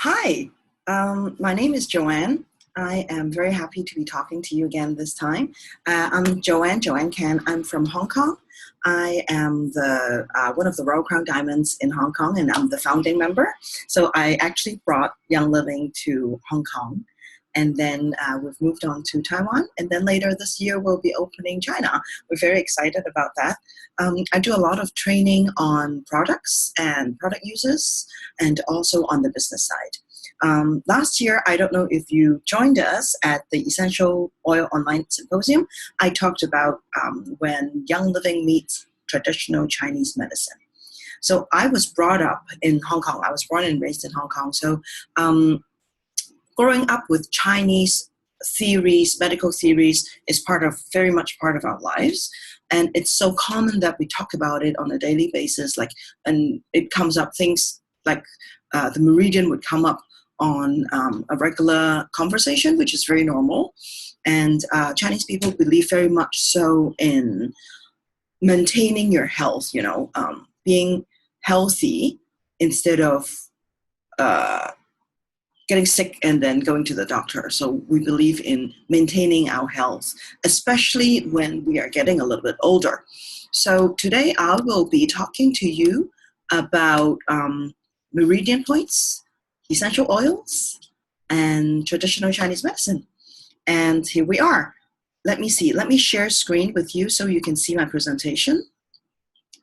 Hi, my name is Joanne. I am very happy to be talking to you again this time. I'm Joanne Kan. I'm from Hong Kong. I am the one of the Royal Crown Diamonds in Hong Kong, and I'm the founding member. So I actually brought Young Living to Hong Kong, and then we've moved on to Taiwan, and then later this year we'll be opening China. We're very excited about that. I do a lot of training on products and product uses, and also on the business side. Last year, I don't know if you joined us at the Essential Oil Online Symposium. I talked about when Young Living meets traditional Chinese medicine. So I was brought up in Hong Kong. I was born and raised in Hong Kong. So growing up with Chinese theories, medical theories, is very much part of our lives. And it's so common that we talk about it on a daily basis. And it comes up, things like the Meridian would come up on a regular conversation, which is very normal. And Chinese people believe very much so in maintaining your health, being healthy instead of getting sick and then going to the doctor. So we believe in maintaining our health, especially when we are getting a little bit older. So today I will be talking to you about meridian points, essential oils, and traditional Chinese medicine. And here we are. Let me share screen with you so you can see my presentation.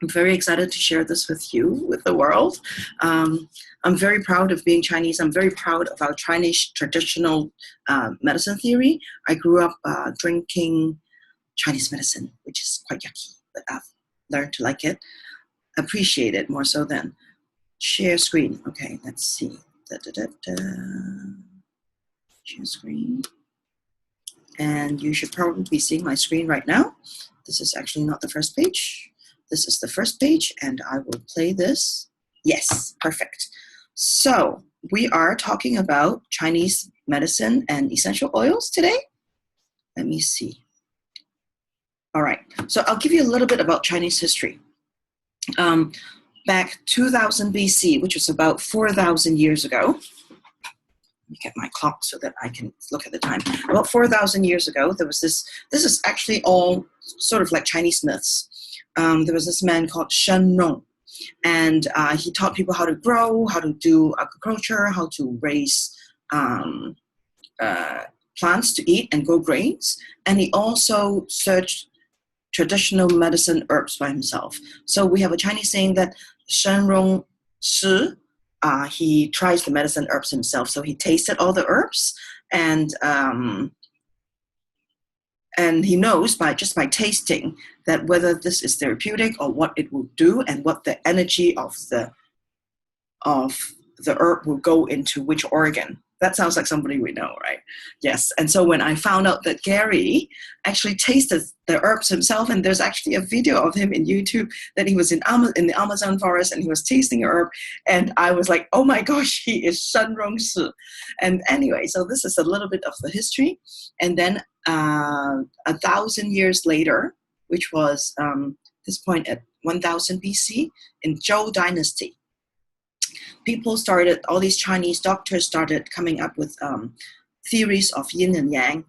I'm very excited to share this with you, with the world. I'm very proud of being Chinese. I'm very proud of our Chinese traditional medicine theory. I grew up drinking Chinese medicine, which is quite yucky, but I've learned to like it, appreciate it more so than share screen. Okay, let's see. Share screen. And you should probably be seeing my screen right now. This is actually not the first page. This is the first page, and I will play this. Yes, perfect. So we are talking about Chinese medicine and essential oils today. Let me see. All right, so I'll give you a little bit about Chinese history. Back 2000 BC, which was about 4,000 years ago. Let me get my clock so that I can look at the time. About 4,000 years ago, there was this is actually all sort of like Chinese myths. There was this man called Shen Rong, and he taught people how to grow, how to do agriculture, how to raise plants to eat and grow grains. And he also searched traditional medicine herbs by himself. So we have a Chinese saying that Shen Rong Shi, he tries the medicine herbs himself. So he tasted all the herbs, and he knows by tasting that whether this is therapeutic or what it will do, and what the energy of the herb will go into which organ. That sounds like somebody we know, right? Yes. And so when I found out that Gary actually tasted the herbs himself, and there's actually a video of him in YouTube that he was in the Amazon forest and he was tasting a herb, and I was like, oh my gosh, he is Shen Rong Shi. And anyway, so this is a little bit of the history. And then 1,000 years later, which was this point at 1000 BC, in Zhou Dynasty, all these Chinese doctors started coming up with theories of yin and yang,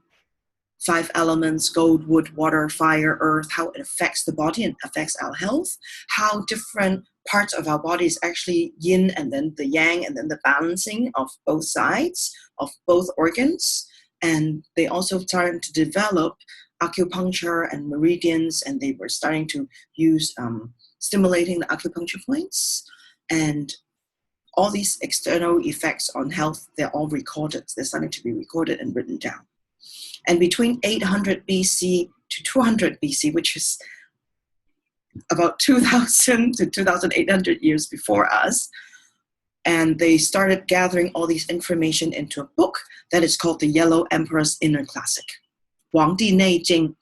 5 elements, gold, wood, water, fire, earth, how it affects the body and affects our health, how different parts of our body is actually yin and then the yang, and then the balancing of both sides, of both organs. And they also started to develop acupuncture and meridians, and they were starting to use stimulating the acupuncture points. And all these external effects on health, they're all recorded. They're starting to be recorded and written down. And between 800 BC to 200 BC, which is about 2,000 to 2,800 years before us, and they started gathering all these information into a book that is called The Yellow Emperor's Inner Classic, 皇帝内经.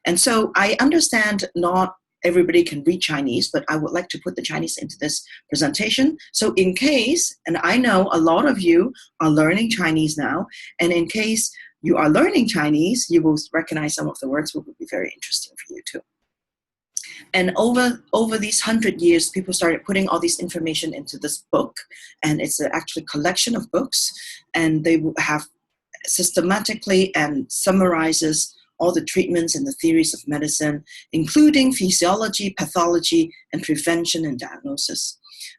And so I understand not everybody can read Chinese, but I would like to put the Chinese into this presentation. So in case, and I know a lot of you are learning Chinese now, and in case you are learning Chinese, you will recognize some of the words, which will be very interesting for you too. And over these 100 years, people started putting all this information into this book, and it's actually a collection of books, and they have systematically and summarizes all the treatments and the theories of medicine, including physiology, pathology, and prevention and diagnosis.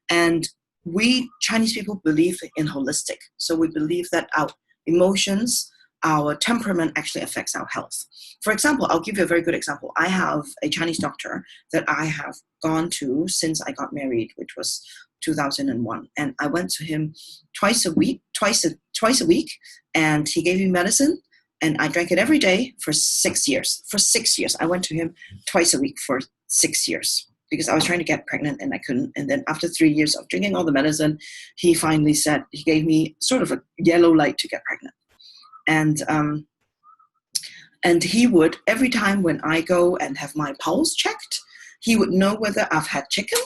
And we Chinese people believe in holistic. So we believe that our emotions, our temperament actually affects our health. For example, I'll give you a very good example. I have a Chinese doctor that I have gone to since I got married, which was 2001. And I went to him twice a week, and he gave me medicine, and I drank it every day for 6 years. For 6 years, I went to him twice a week for 6 years because I was trying to get pregnant and I couldn't. And then after 3 years of drinking all the medicine, he finally said, he gave me sort of a yellow light to get pregnant. And he would, every time when I go and have my pulse checked, he would know whether I've had chicken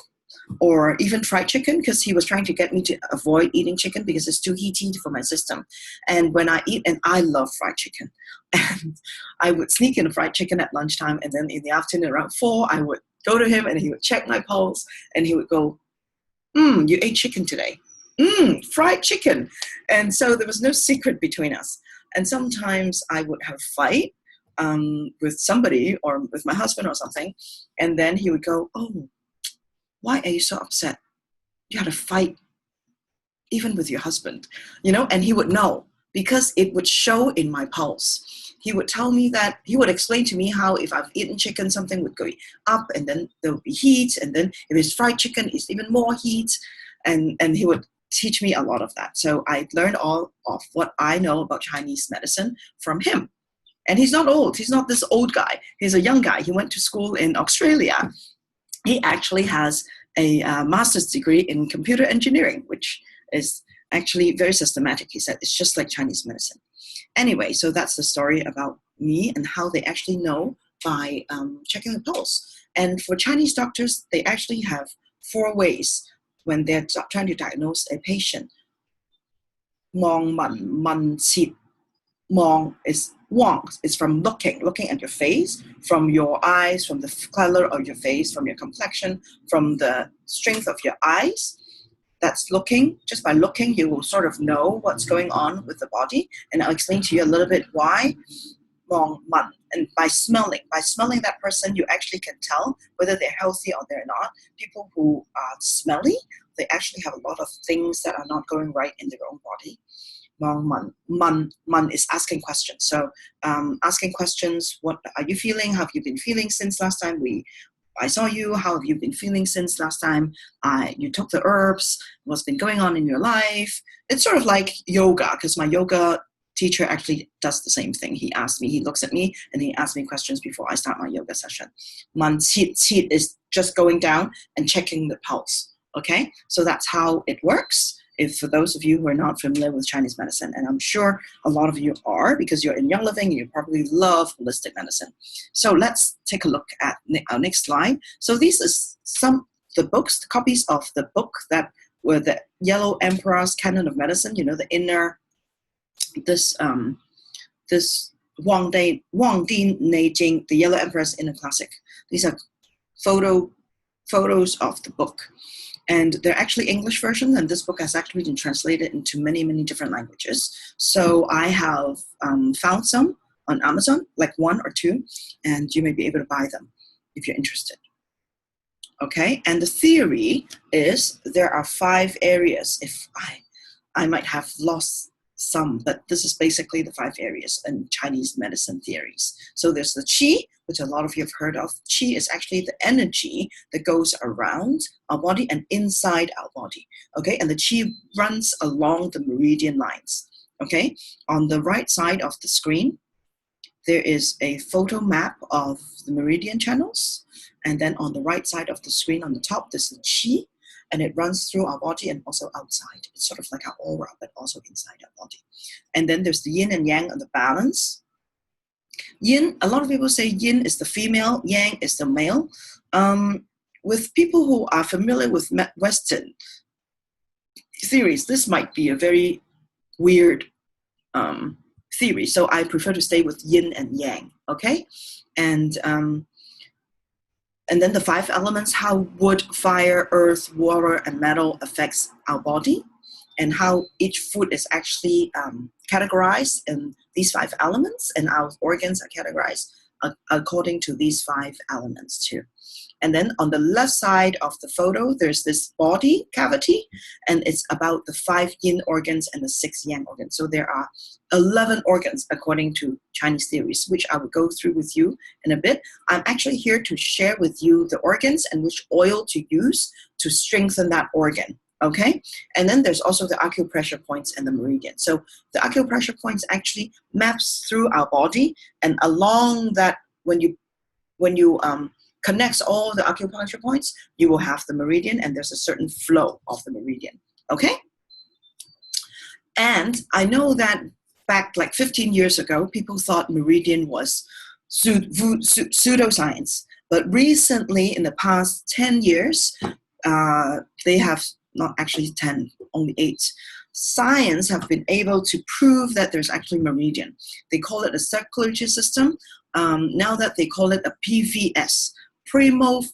or even fried chicken, because he was trying to get me to avoid eating chicken because it's too heaty for my system. And when I eat, and I love fried chicken, and I would sneak in fried chicken at lunchtime, and then in the afternoon around 4, I would go to him and he would check my pulse and he would go, you ate chicken today. Fried chicken. And so there was no secret between us. And sometimes I would have a fight with somebody or with my husband or something, and then he would go, oh, why are you so upset? You had a fight even with your husband, and he would know because it would show in my pulse. He would tell me that, he would explain to me how if I've eaten chicken, something would go up and then there would be heat. And then if it's fried chicken, it's even more heat. And he would teach me a lot of that. So I learned all of what I know about Chinese medicine from him. And he's not old. He's not this old guy. He's a young guy. He went to school in Australia. He actually has a master's degree in computer engineering, which is actually very systematic. He said it's just like Chinese medicine. Anyway, so that's the story about me and how they actually know by checking the pulse. And for Chinese doctors, they actually have 4 ways when they're trying to diagnose a patient. Mong, man, sit. Mong is Wang is from looking at your face, from your eyes, from the color of your face, from your complexion, from the strength of your eyes. That's looking. Just by looking, you will sort of know what's going on with the body. And I'll explain to you a little bit why. Mong man. And by smelling that person, you actually can tell whether they're healthy or they're not. People who are smelly, they actually have a lot of things that are not going right in their own body. Man is asking questions. So asking questions, what are you feeling? How have you been feeling since last time I saw you? How have you been feeling since last time you took the herbs? What's been going on in your life? It's sort of like yoga, because my yoga teacher actually does the same thing. He looks at me and he asks me questions before I start my yoga session. Man qi is just going down and checking the pulse. Okay, so that's how it works. If for those of you who are not familiar with Chinese medicine, and I'm sure a lot of you are because you're in Young Living and you probably love holistic medicine. So let's take a look at our next slide. So these are the copies of the book that were the Yellow Emperor's Canon of Medicine, the inner, this Wang Din Neijing, the Yellow Emperor's Inner Classic. These are photos of the book. And they're actually English version, and this book has actually been translated into many, many different languages. So I have found some on Amazon, like 1 or 2, and you may be able to buy them if you're interested. Okay, and the theory is there are 5 areas. If I might have lost some, but this is basically the 5 areas in Chinese medicine theories. So there's the qi, which a lot of you have heard of. Qi is actually the energy that goes around our body and inside our body. Okay, and the qi runs along the meridian lines. Okay, on the right side of the screen, there is a photo map of the meridian channels. And then on the right side of the screen on the top, there's the qi. And it runs through our body and also outside. It's sort of like our aura, but also inside our body. And then there's the yin and yang and the balance. Yin, a lot of people say yin is the female, yang is the male. With people who are familiar with Western theories, this might be a very weird theory. So I prefer to stay with yin and yang, okay? And And then the 5 elements, how wood, fire, earth, water, and metal affects our body, and how each food is actually categorized in these 5 elements, and our organs are categorized according to these 5 elements too. And then on the left side of the photo, there's this body cavity, and it's about the 5 yin organs and the 6 yang organs. So there are 11 organs according to Chinese theories, which I will go through with you in a bit. I'm actually here to share with you the organs and which oil to use to strengthen that organ. Okay, and then there's also the acupressure points and the meridian. So the acupressure points actually maps through our body, and along that, when you connects all the acupuncture points, you will have the meridian, and there's a certain flow of the meridian. Okay, and I know that back like 15 years ago, people thought meridian was pseudoscience, but recently, in the past 10 years, they have not actually 10, only 8. Science have been able to prove that there's actually meridian. They call it a circulatory system. Now that they call it a PVS,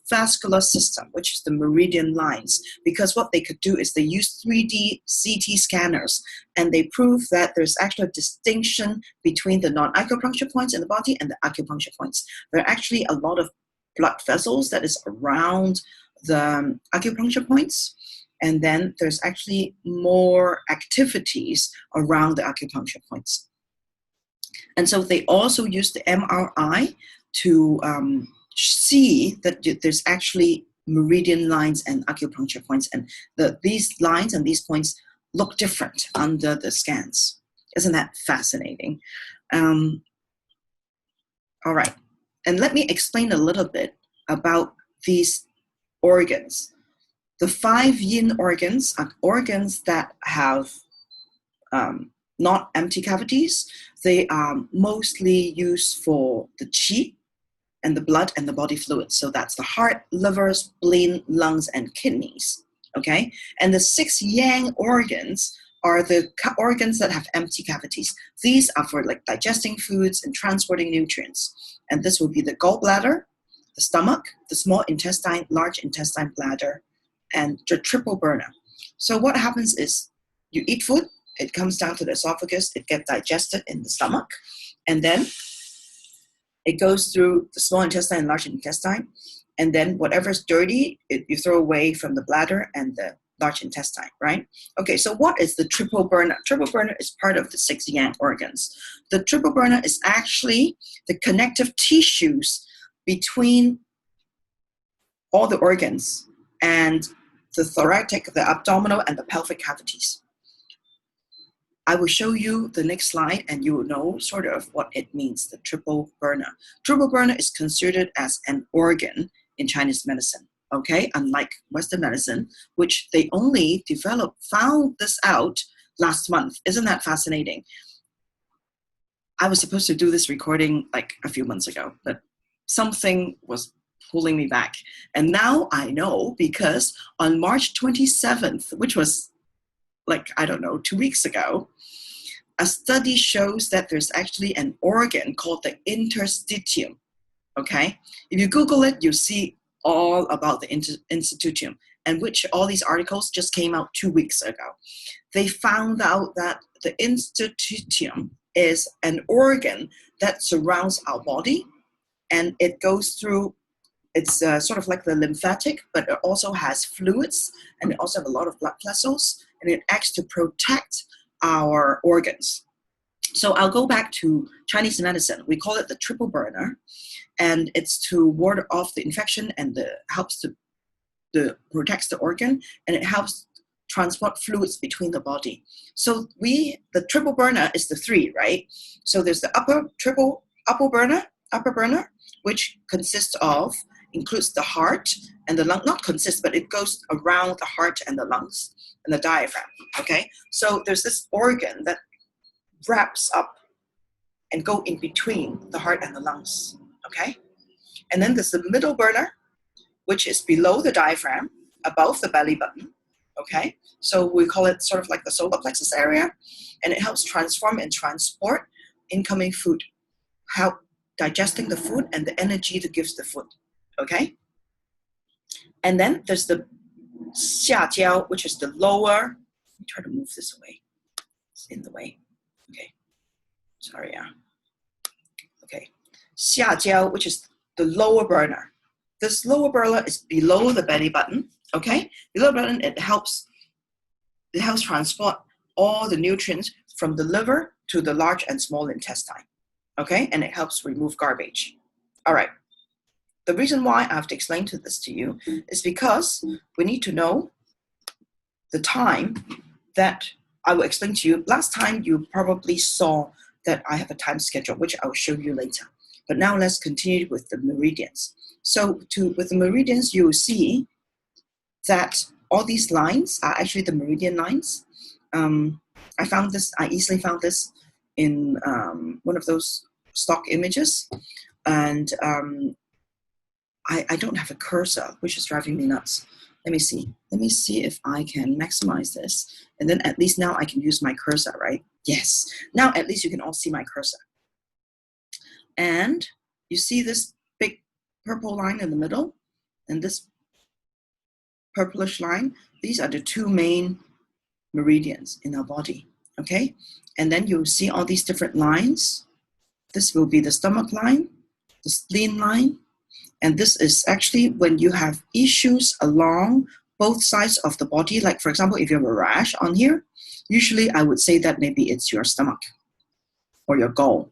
vascular system, which is the meridian lines, because what they could do is they use 3D CT scanners, and they prove that there's actually a distinction between the non-acupuncture points in the body and the acupuncture points. There are actually a lot of blood vessels that is around the acupuncture points, and then there's actually more activities around the acupuncture points. And so they also use the MRI to see that there's actually meridian lines and acupuncture points, and these lines and these points look different under the scans. Isn't that fascinating? All right, and let me explain a little bit about these organs. The 5 yin organs are organs that have not empty cavities. They are mostly used for the qi and the blood and the body fluids. So that's the heart, liver, spleen, lungs, and kidneys. Okay? And the 6 yang organs are the organs that have empty cavities. These are for like digesting foods and transporting nutrients. And this will be the gallbladder, the stomach, the small intestine, large intestine, bladder, and the triple burner. So what happens is you eat food, it comes down to the esophagus, it gets digested in the stomach, and then it goes through the small intestine and large intestine, and then whatever's dirty, you throw away from the bladder and the large intestine, right? Okay, so what is the triple burner? Triple burner is part of the 6 yang organs. The triple burner is actually the connective tissues between all the organs and the thoracic, the abdominal, and the pelvic cavities. I will show you the next slide, and you will know sort of what it means, the triple burner. Triple burner is considered as an organ in Chinese medicine, okay? Unlike Western medicine, which they only found this out last month. Isn't that fascinating? I was supposed to do this recording like a few months ago, but something was pulling me back. And now I know, because on March 27th, which was like, I don't know, 2 weeks ago, a study shows that there's actually an organ called the interstitium, okay? If you Google it, you see all about the interstitium, and which all these articles just came out 2 weeks ago. They found out that the interstitium is an organ that surrounds our body, and it goes through, it's sort of like the lymphatic, but it also has fluids, and it also has a lot of blood vessels, and it acts to protect our organs. So I'll go back to Chinese medicine. We call it the triple burner, and it's to ward off the infection, and helps to protects the organ, and it helps transport fluids between the body. So the triple burner is the 3, right? So there's the upper burner, which includes the heart and the lung, not consists, but it goes around the heart and the lungs and the diaphragm, okay? So there's this organ that wraps up and go in between the heart and the lungs, okay? And then there's the middle burner, which is below the diaphragm, above the belly button, okay? So we call it sort of like the solar plexus area, and it helps transform and transport incoming food, help digesting the food and the energy to give the food, okay? And then there's the 下焦, which is the lower. Let me try to move this away. It's in the way. Okay. Sorry, yeah. Okay. 下焦, which is the lower burner. This lower burner is below the belly button. Okay. Below the button, it helps transport all the nutrients from the liver to the large and small intestine. Okay. And it helps remove garbage. All right. The reason why I have to explain this to you is because we need to know the time that I will explain to you. Last time you probably saw that I have a time schedule, which I will show you later. But now let's continue with the meridians. So with the meridians, you will see that all these lines are actually the meridian lines. I easily found this in one of those stock images. And I don't have a cursor, which is driving me nuts. Let me see. Let me see if I can maximize this. And then at least now I can use my cursor, right? Yes. Now at least you can all see my cursor. And you see this big purple line in the middle and this purplish line. These are the two main meridians in our body, okay? And then you'll see all these different lines. This will be the stomach line, the spleen line, and this is actually when you have issues along both sides of the body. Like, for example, if you have a rash on here, usually I would say that maybe it's your stomach or your gall,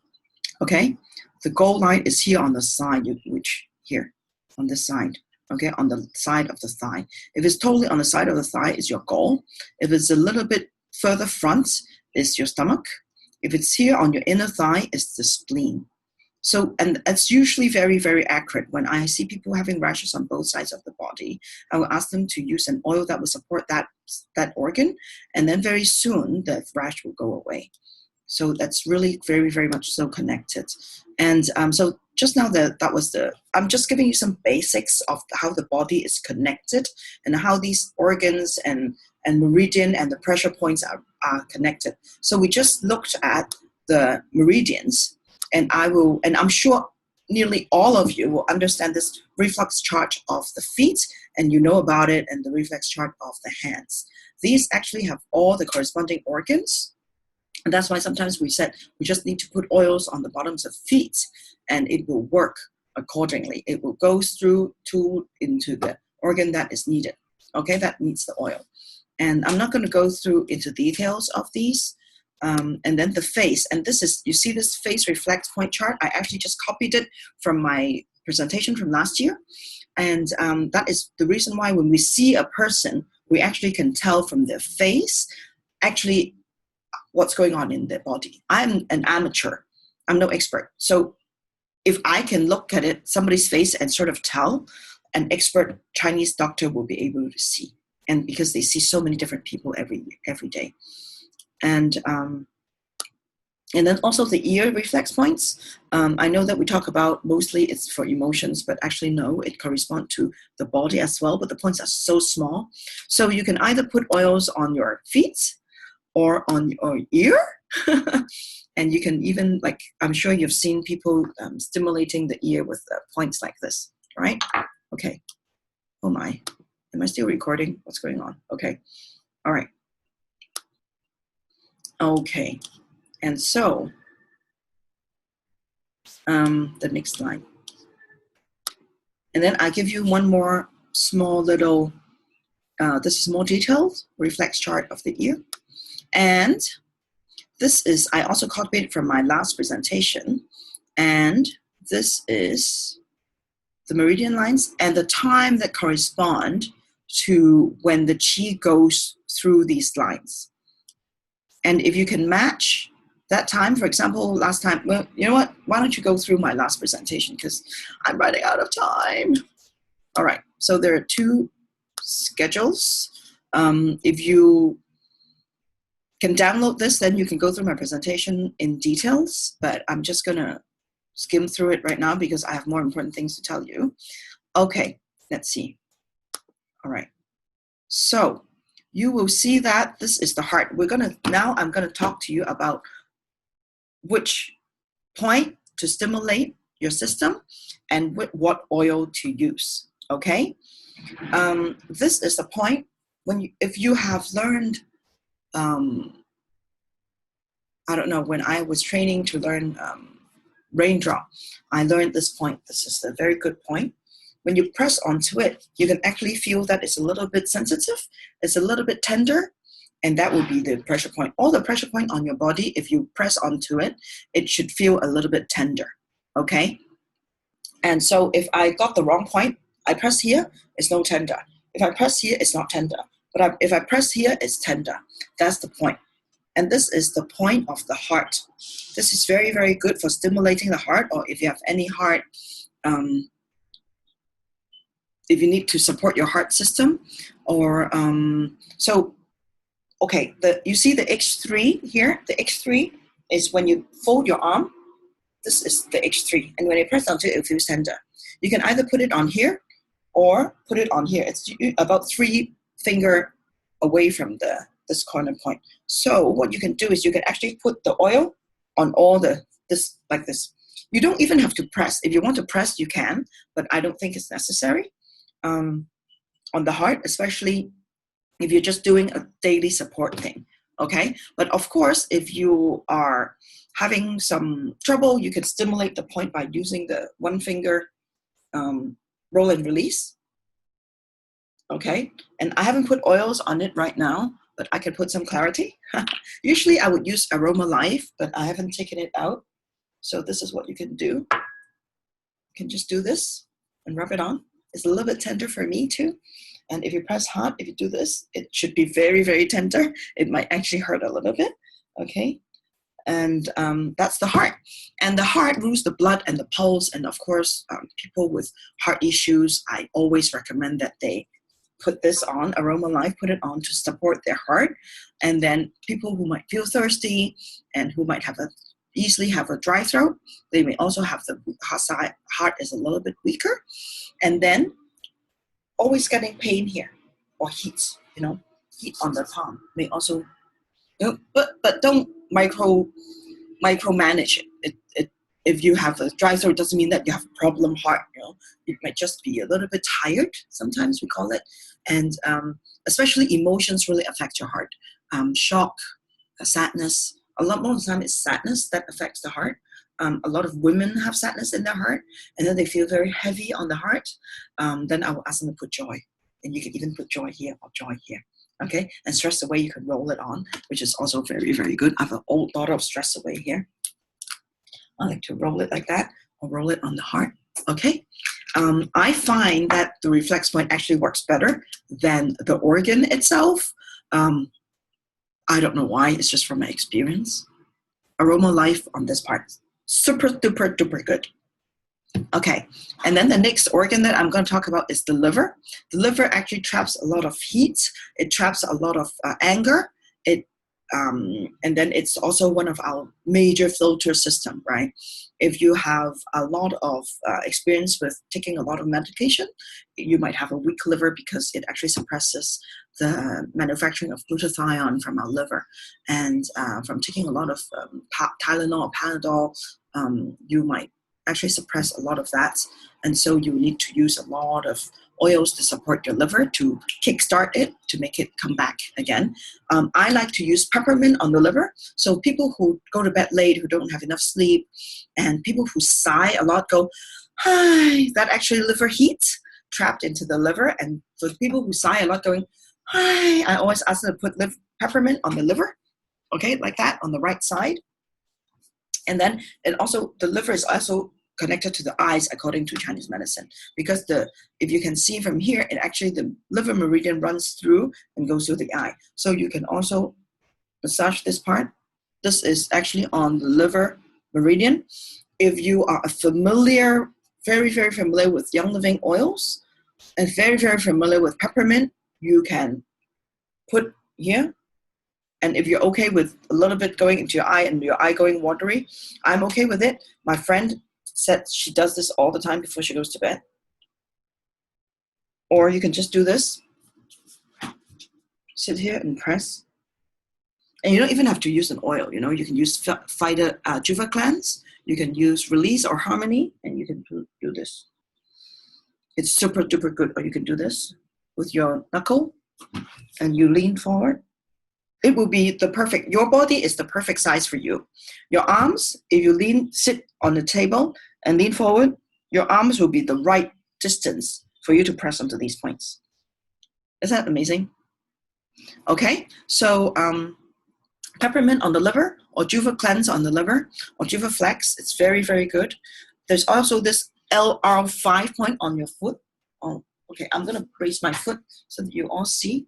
okay? The gall line is here on the side, which here, on this side, okay, on the side of the thigh. If it's totally on the side of the thigh, it's your gall. If it's a little bit further front, it's your stomach. If it's here on your inner thigh, it's the spleen. So, and it's usually very, very accurate. When I see people having rashes on both sides of the body, I will ask them to use an oil that will support that organ, and then very soon the rash will go away. So that's really very, very much so connected. And so just now I'm just giving you some basics of how the body is connected and how these organs and meridian and the pressure points are connected. So we just looked at the meridians. And I'm sure nearly all of you will understand this reflex chart of the feet, and you know about it, and the reflex chart of the hands. These actually have all the corresponding organs. And that's why sometimes we said we just need to put oils on the bottoms of feet, and it will work accordingly. It will go through into the organ that is needed, okay, that needs the oil. And I'm not going to go through into details of these. And then the face, and this is, you see this face reflect point chart? I actually just copied it from my presentation from last year. And that is the reason why when we see a person, we actually can tell from their face, actually, what's going on in their body. I'm an amateur. I'm no expert. So if I can look at it, somebody's face, and sort of tell, an expert Chinese doctor will be able to see. And because they see so many different people every day. And then also the ear reflex points. I know that we talk about mostly it's for emotions, but actually no, it corresponds to the body as well, but the points are so small. So you can either put oils on your feet or on your ear. And you can even, like, I'm sure you've seen people stimulating the ear with points like this, right? Okay. Oh my, am I still recording? What's going on? Okay. All right. Okay, and so the next slide. And then I give you one more small little, this is more detailed, reflex chart of the ear. And this is, I also copied it from my last presentation. And this is the meridian lines and the time that correspond to when the qi goes through these lines. And if you can match that time, for example, last time, well, you know what? Why don't you go through my last presentation because I'm running out of time. All right, so there are two schedules. If you can download this, then you can go through my presentation in details, but I'm just gonna skim through it right now because I have more important things to tell you. Okay, let's see. All right, so you will see that this is the heart. Now I'm gonna talk to you about which point to stimulate your system and what oil to use, okay? This is the point when if you have learned, I don't know, when I was training to learn raindrop, I learned this point. This is a very good point. When you press onto it, you can actually feel that it's a little bit sensitive, it's a little bit tender, and that would be the pressure point. All the pressure point on your body, if you press onto it, it should feel a little bit tender, okay? And so if I got the wrong point, I press here, it's no tender. If I press here, it's not tender. But if I press here, it's tender. That's the point. And this is the point of the heart. This is very, very good for stimulating the heart, or if you have any heart, if you need to support your heart system, or okay, you see the X3 here? The X3 is when you fold your arm. This is the X3, and when you press onto it, it feels tender. You can either put it on here or put it on here. It's about 3 finger away from this corner point. So what you can do is you can actually put the oil on all this like this. You don't even have to press. If you want to press, you can, but I don't think it's necessary on the heart, especially if you're just doing a daily support thing, okay? But of course, if you are having some trouble, you can stimulate the point by using the 1 finger roll and release, okay? And I haven't put oils on it right now, but I can put some clarity. Usually I would use Aroma Life, but I haven't taken it out. So this is what you can do. You can just do this and rub it on. It's a little bit tender for me too. And if you press hard, if you do this, it should be very, very tender. It might actually hurt a little bit, okay? And that's the heart. And the heart rules the blood and the pulse. And of course, people with heart issues, I always recommend that they put this on, Aroma Life, put it on to support their heart. And then people who might feel thirsty and who might easily have a dry throat, they may also have the heart is a little bit weaker. And then always getting pain here or heat, heat on the palm may also, but don't micromanage it. If you have a dry throat, it doesn't mean that you have a problem heart. It might just be a little bit tired. Sometimes we call it, and especially emotions really affect your heart. Shock, sadness. A lot more of the time, it's sadness that affects the heart. A lot of women have sadness in their heart, and then they feel very heavy on the heart. Then I will ask them to put joy, and you can even put joy here or joy here. Okay, and stress away, you can roll it on, which is also very, very good. I have a whole lot of stress away here. I like to roll it like that, or roll it on the heart. Okay, I find that the reflex point actually works better than the organ itself. I don't know why. It's just from my experience. Aroma Life on this part, super duper duper good. Okay, and then the next organ that I'm going to talk about is the liver. The liver actually traps a lot of heat. It traps a lot of anger. And then it's also one of our major filter system, right? If you have a lot of experience with taking a lot of medication, you might have a weak liver because it actually suppresses the manufacturing of glutathione from our liver. And from taking a lot of Tylenol or Panadol, you might actually suppress a lot of that. And so you need to use a lot of oils to support your liver, to kickstart it, to make it come back again. I like to use peppermint on the liver. So people who go to bed late, who don't have enough sleep, and people who sigh a lot go, hi, that actually liver heat trapped into the liver. And for people who sigh a lot going, hi, I always ask them to put peppermint on the liver, okay, like that on the right side. And then the liver is also connected to the eyes according to Chinese medicine, because if you can see from here, the liver meridian runs through and goes through the eye. So you can also massage this part. This is actually on the liver meridian. If you are very, very familiar with Young Living oils and very, very familiar with peppermint, you can put here. And if you're okay with a little bit going into your eye and your eye going watery, I'm okay with it. My friend said she does this all the time before she goes to bed. Or you can just do this. Sit here and press. And you don't even have to use an oil, You can use Juva Cleanse. You can use Release or Harmony, and you can do this. It's super duper good. Or you can do this with your knuckle and you lean forward. It will be the perfect, your body is the perfect size for you. Your arms, if you sit on the table and lean forward, your arms will be the right distance for you to press onto these points. Isn't that amazing? Okay, so peppermint on the liver, or Juva cleanse on the liver, or Juva flex, it's very, very good. There's also this LR5 point on your foot. Oh, okay, I'm gonna raise my foot so that you all see.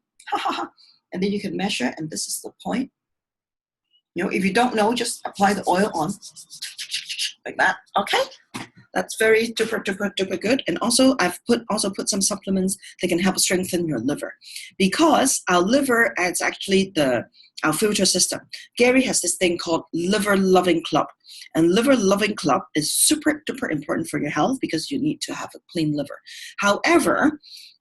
And then you can measure, and this is the point. You know, if you don't know, just apply the oil on like that. Okay, that's very duper duper duper good. And also, I've put some supplements that can help strengthen your liver, because our liver is actually our filter system. Gary has this thing called Liver Loving Club, and Liver Loving Club is super duper important for your health because you need to have a clean liver. However,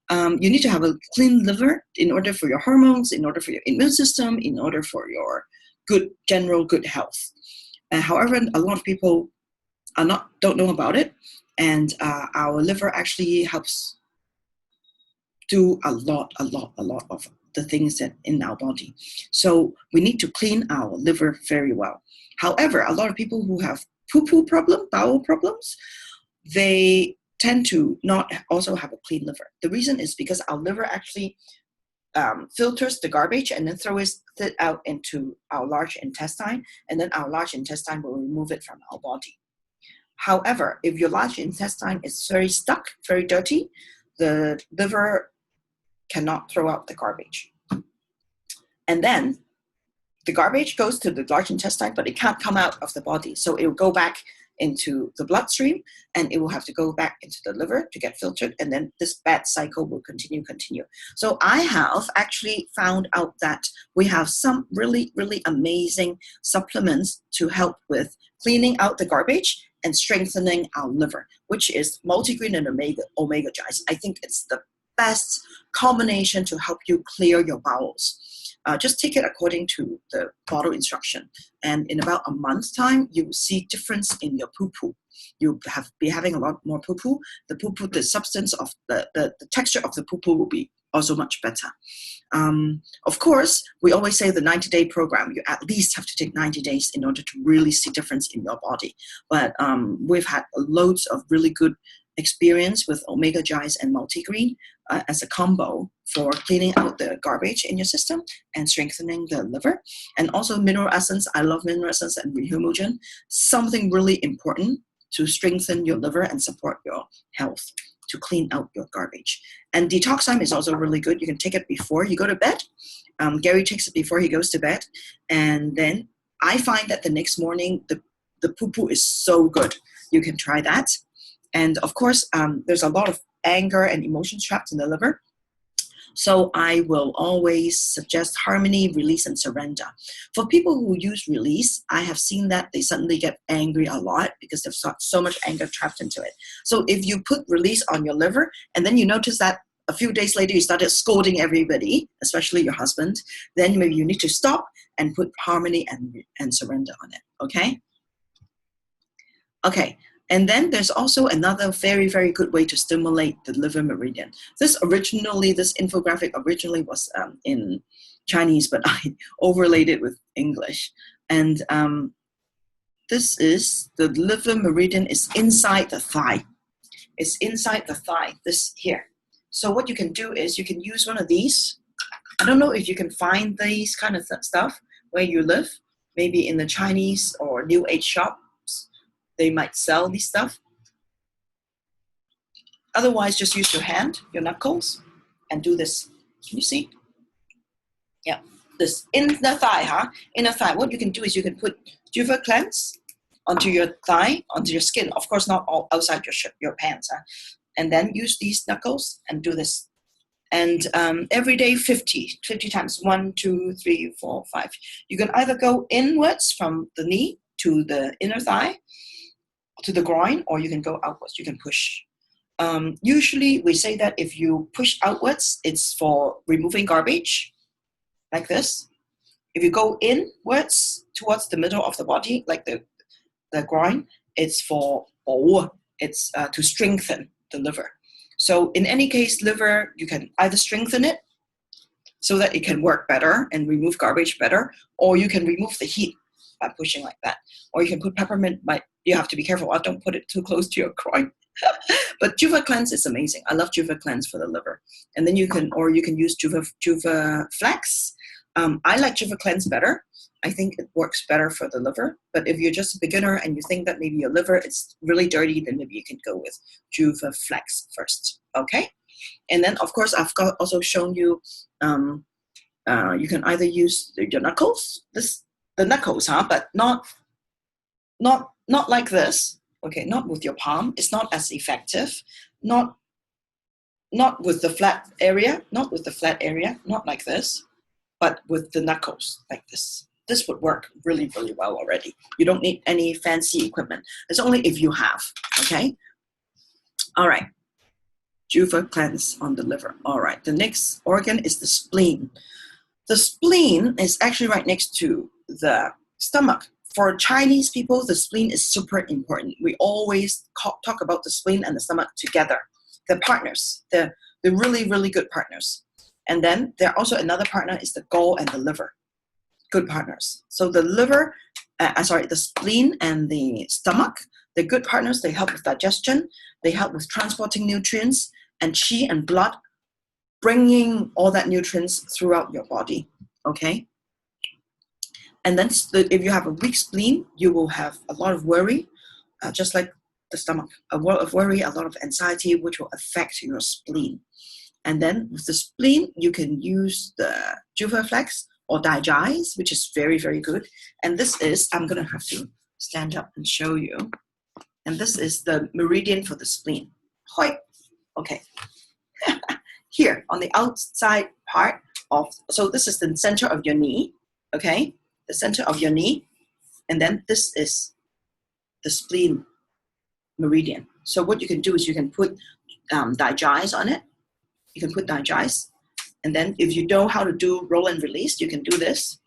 you need to have a clean liver in order for your hormones, in order for your immune system, in order for your general good health. However, a lot of people don't know about it, and our liver actually helps do a lot of the things that in our body. So we need to clean our liver very well. However, a lot of people who have bowel problems, they tend to not also have a clean liver. The reason is because our liver actually filters the garbage and then throws it out into our large intestine, and then our large intestine will remove it from our body. However, if your large intestine is very stuck, very dirty, the liver cannot throw out the garbage. And then the garbage goes to the large intestine, but it can't come out of the body. So it will go back into the bloodstream, and it will have to go back into the liver to get filtered, and then this bad cycle will continue. So I have actually found out that we have some really, really amazing supplements to help with cleaning out the garbage and strengthening our liver, which is multigreen and omega gyres. I think it's the best combination to help you clear your bowels. Just take it according to the bottle instruction. And in about a month's time, you will see difference in your poo-poo. You'll be having a lot more poo-poo. The poo-poo, the substance of the texture of the poo-poo will be also much better. Of course, we always say the 90-day program, you at least have to take 90 days in order to really see difference in your body. But we've had loads of really good experience with omega gyres and multigreen as a combo for cleaning out the garbage in your system and strengthening the liver. And also mineral essence. I love mineral essence and Rehumogen. Something really important to strengthen your liver and support your health, to clean out your garbage. And detox time is also really good. You can take it before you go to bed. Gary takes it before he goes to bed. And then I find that the next morning, the poo-poo is so good. You can try that. And of course, there's a lot of anger and emotions trapped in the liver. So I will always suggest harmony, release, and surrender. For people who use release, I have seen that they suddenly get angry a lot because they've got so much anger trapped into it. So if you put release on your liver, and then you notice that a few days later you started scolding everybody, especially your husband, then maybe you need to stop and put harmony and surrender on it, okay? Okay. And then there's also another very, very good way to stimulate the liver meridian. This infographic originally was in Chinese, but I overlaid it with English. And this is the liver meridian is inside the thigh. It's inside the thigh, this here. So what you can do is you can use one of these. I don't know if you can find these kind of stuff where you live, maybe in the Chinese or New Age shop. They might sell this stuff. Otherwise, just use your hand, your knuckles, and do this. Can you see? Yeah, this in the thigh, Inner thigh. What you can do is you can put Juva cleanse onto your thigh, onto your skin. Of course, not all outside your pants. And then use these knuckles and do this. And every day, 50 times. 1, 2, 3, 4, 5. You can either go inwards from the knee to the inner thigh, to the groin, or you can go outwards. You can push. Usually we say that if you push outwards, it's for removing garbage, like this. If you go inwards towards the middle of the body, like the groin, it's for it's to strengthen the liver. So in any case, liver, you can either strengthen it so that it can work better and remove garbage better, or you can remove the heat by pushing like that. Or you can put peppermint, but you have to be careful. Don't put it too close to your groin. But Juva Cleanse is amazing. I love Juva Cleanse for the liver. And then you can use Juva Flex. I like Juva Cleanse better. I think it works better for the liver. But if you're just a beginner and you think that maybe your liver is really dirty, then maybe you can go with Juva Flex first. Okay? And then, of course, I've also shown you, you can either use your knuckles, the knuckles, but not like this. Okay, not with your palm. It's not as effective. Not with the flat area. Not like this, but with the knuckles like this. This would work really, really well already. You don't need any fancy equipment. It's only if you have. Okay. All right. Juva Cleanse on the liver. All right. The next organ is the spleen. The spleen is actually right next to the stomach. For Chinese people, the spleen is super important. We always talk about the spleen and the stomach together. They're partners. They're really, really good partners. And then there also another partner is the gall and the liver. Good partners. So the liver, the spleen and the stomach, they're good partners. They help with digestion. They help with transporting nutrients and qi and blood, bringing all that nutrients throughout your body. Okay. And then if you have a weak spleen, you will have a lot of worry, just like the stomach. A lot of worry, a lot of anxiety, which will affect your spleen. And then with the spleen, you can use the Juva Flex or Digest, which is very, very good. And this is, I'm going to have to stand up and show you. And this is the Meridian for the spleen. Hoi. Okay. Here on the outside part of, so this is the center of your knee. Okay. The center of your knee, and then this is the spleen meridian. So what you can do is you can put Digest on it. You can put Digest, and then if you know how to do roll and release, you can do this.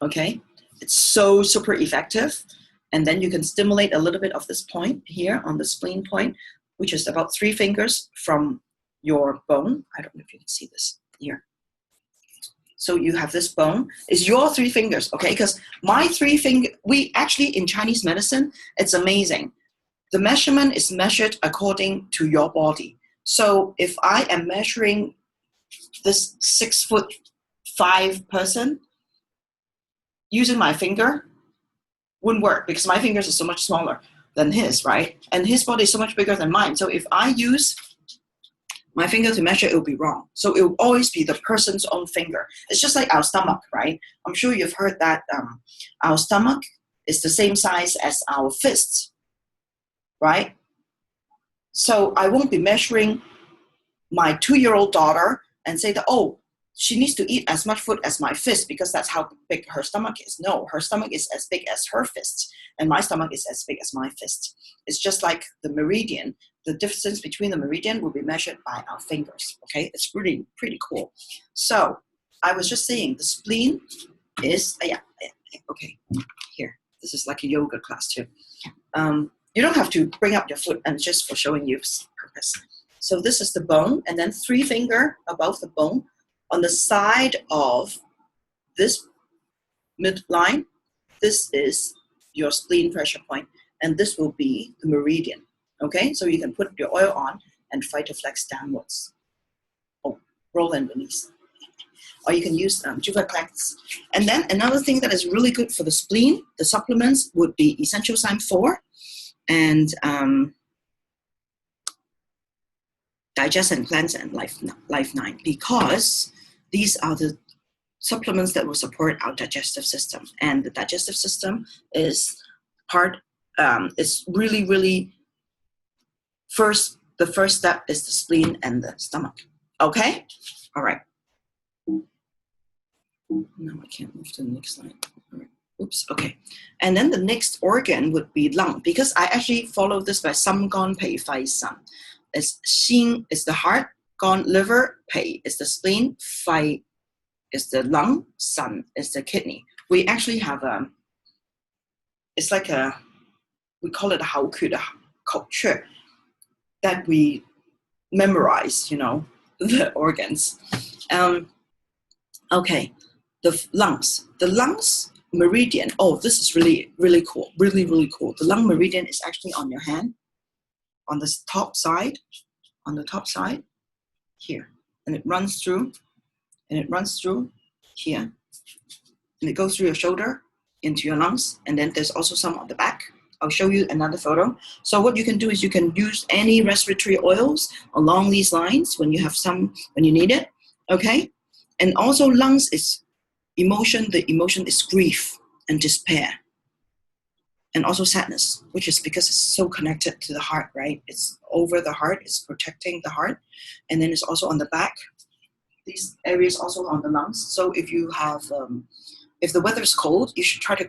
Okay, it's so super effective, and then you can stimulate a little bit of this point here on the spleen point, which is about 3 fingers from your bone. I don't know if you can see this here. So you have this bone. It's your 3 fingers, okay? Because my 3 finger, we actually in Chinese medicine, it's amazing. The measurement is measured according to your body. So if I am measuring this 6'5" person, using my finger wouldn't work because my fingers are so much smaller than his, right? And his body is so much bigger than mine. So if I use my finger to measure, it will be wrong. So it will always be the person's own finger. It's just like our stomach, right? I'm sure you've heard that our stomach is the same size as our fists, right? So I won't be measuring my 2-year-old daughter and say that, oh, she needs to eat as much food as my fist because that's how big her stomach is. No, her stomach is as big as her fist, and my stomach is as big as my fist. It's just like the meridian. The distance between the meridian will be measured by our fingers, okay? It's really pretty cool. So I was just saying the spleen is, okay, here. This is like a yoga class too. You don't have to bring up your foot, and just for showing you purpose. So this is the bone, and then 3 finger above the bone. On the side of this midline, this is your spleen pressure point, and this will be the meridian. Okay, so you can put your oil on and Phytoflex downwards. Oh, roll and release. Or you can use Juva Cleanse. And then another thing that is really good for the spleen, the supplements, would be Essential Sign 4 and Digest and Cleanse and Life 9, because these are the supplements that will support our digestive system. And the digestive system is is really, really the first step is the spleen and the stomach. Okay? All right. No, I can't move to the next slide. All right. Oops, okay. And then the next organ would be lung, because I actually follow this by Sam Gan Pei Fai San. It's Xin is the heart, Gan liver, Pei is the spleen, Fai is the lung, San is the kidney. We actually have it's like we call it a 口诀. that we memorize, you know, the organs. Okay, the lungs. The lungs meridian. Oh, this is really, really cool. Really, really cool. The lung meridian is actually on your hand, on the top side, here. And it runs through, here. And it goes through your shoulder into your lungs. And then there's also some on the back. I'll show you another photo. So what you can do is you can use any respiratory oils along these lines when you have some, when you need it, okay? And also lungs is emotion. The emotion is grief and despair. And also sadness, which is because it's so connected to the heart, right? It's over the heart, it's protecting the heart. And then it's also on the back. These areas also on the lungs. So if you have, if the weather is cold, you should try to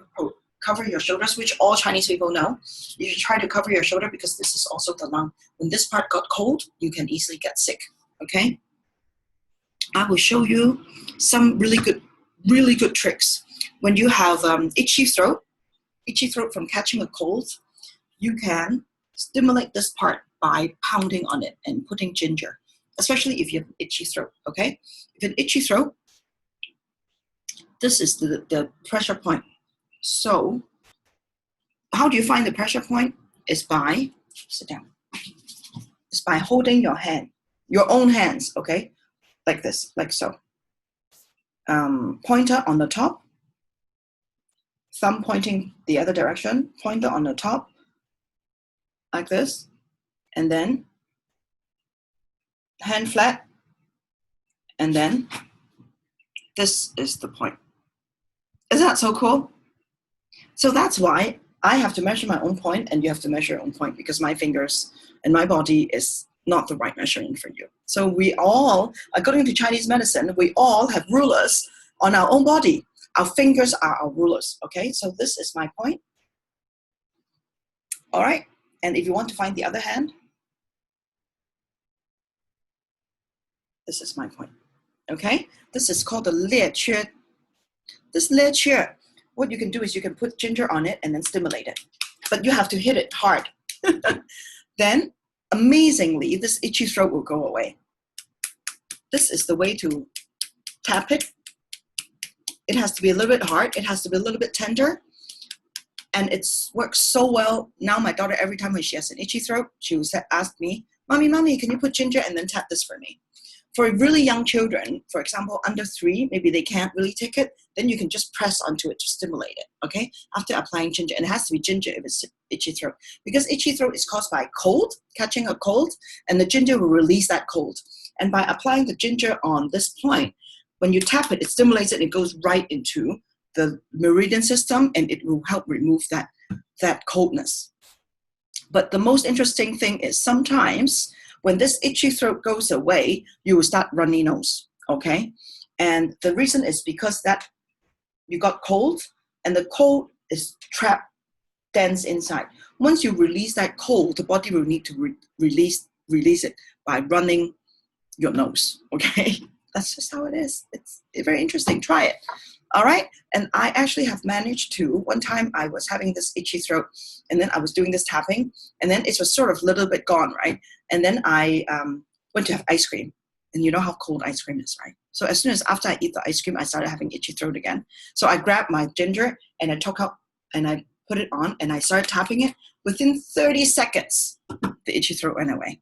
cover your shoulders, which all Chinese people know. You should try to cover your shoulder because this is also the lung. When this part got cold, you can easily get sick, okay? I will show you some really good tricks. When you have itchy throat from catching a cold, you can stimulate this part by pounding on it and putting ginger, especially if you have an itchy throat, okay? If you have an itchy throat, this is the pressure point. So how do you find the pressure point? Is by, sit down. It's by holding your hand, your own hands, okay? Like this, like so. Pointer on the top, thumb pointing the other direction, pointer on the top, like this, and then hand flat, and then this is the point. Isn't that so cool? So that's why I have to measure my own point and you have to measure your own point, because my fingers and my body is not the right measurement for you. So we all, according to Chinese medicine, we all have rulers on our own body. Our fingers are our rulers, okay? So this is my point. All right, and if you want to find the other hand, this is my point, okay? This is called the 列缺. This 列缺, what you can do is you can put ginger on it and then stimulate it. But you have to hit it hard. Then, amazingly, this itchy throat will go away. This is the way to tap it. It has to be a little bit hard. It has to be a little bit tender. And it works so well. Now my daughter, every time when she has an itchy throat, she will ask me, Mommy, can you put ginger and then tap this for me? For really young children, for example, under 3, maybe they can't really take it, then you can just press onto it to stimulate it, okay? After applying ginger, and it has to be ginger if it's itchy throat. Because itchy throat is caused by cold, catching a cold, and the ginger will release that cold. And by applying the ginger on this point, when you tap it, it stimulates it, and it goes right into the meridian system, and it will help remove that coldness. But the most interesting thing is sometimes when this itchy throat goes away, you will start runny nose, okay? And the reason is because that you got cold, and the cold is trapped dense inside. Once you release that cold, the body will need to release it by running your nose, okay? That's just how it is. It's very interesting. Try it. All right, and I actually have managed to, one time I was having this itchy throat, and then I was doing this tapping, and then it was sort of a little bit gone, right? And then I went to have ice cream, and you know how cold ice cream is, right? So as soon as after I eat the ice cream, I started having itchy throat again. So I grabbed my ginger, and I took out, and I put it on, and I started tapping it. Within 30 seconds, the itchy throat went away.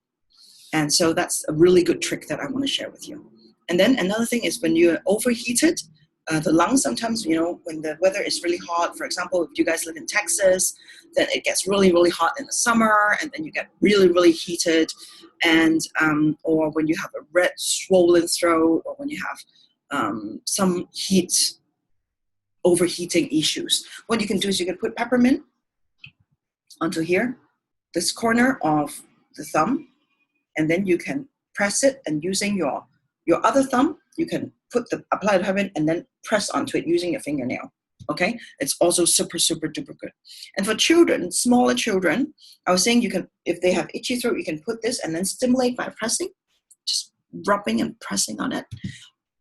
And so that's a really good trick that I want to share with you. And then another thing is when you're overheated, the lungs sometimes, you know, when the weather is really hot, for example, if you guys live in Texas, then it gets really, really hot in the summer, and then you get really, really heated, and or when you have a red swollen throat, or when you have some heat, overheating issues. What you can do is you can put peppermint onto here, this corner of the thumb, and then you can press it, and using your other thumb, you can apply the peppermint and then press onto it using your fingernail, okay? It's also super, super duper good. And for children, smaller children, I was saying you can, if they have itchy throat, you can put this and then stimulate by pressing, just rubbing and pressing on it.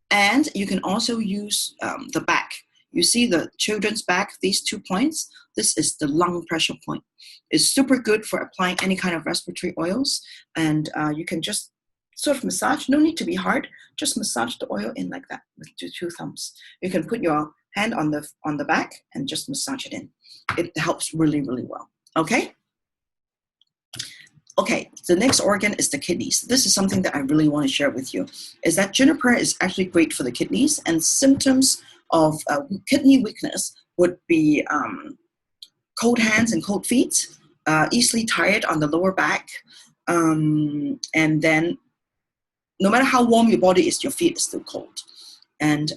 And you can also use the back. You see the children's back, these 2 points, this is the lung pressure point. It's super good for applying any kind of respiratory oils, and you can just sort of massage, no need to be hard, just massage the oil in like that with your 2 thumbs. You can put your hand on the back and just massage it in. It helps really, really well, okay? Okay, the next organ is the kidneys. This is something that I really want to share with you, is that juniper is actually great for the kidneys, and symptoms of kidney weakness would be cold hands and cold feet, easily tired on the lower back, and then no matter how warm your body is, your feet is still cold. And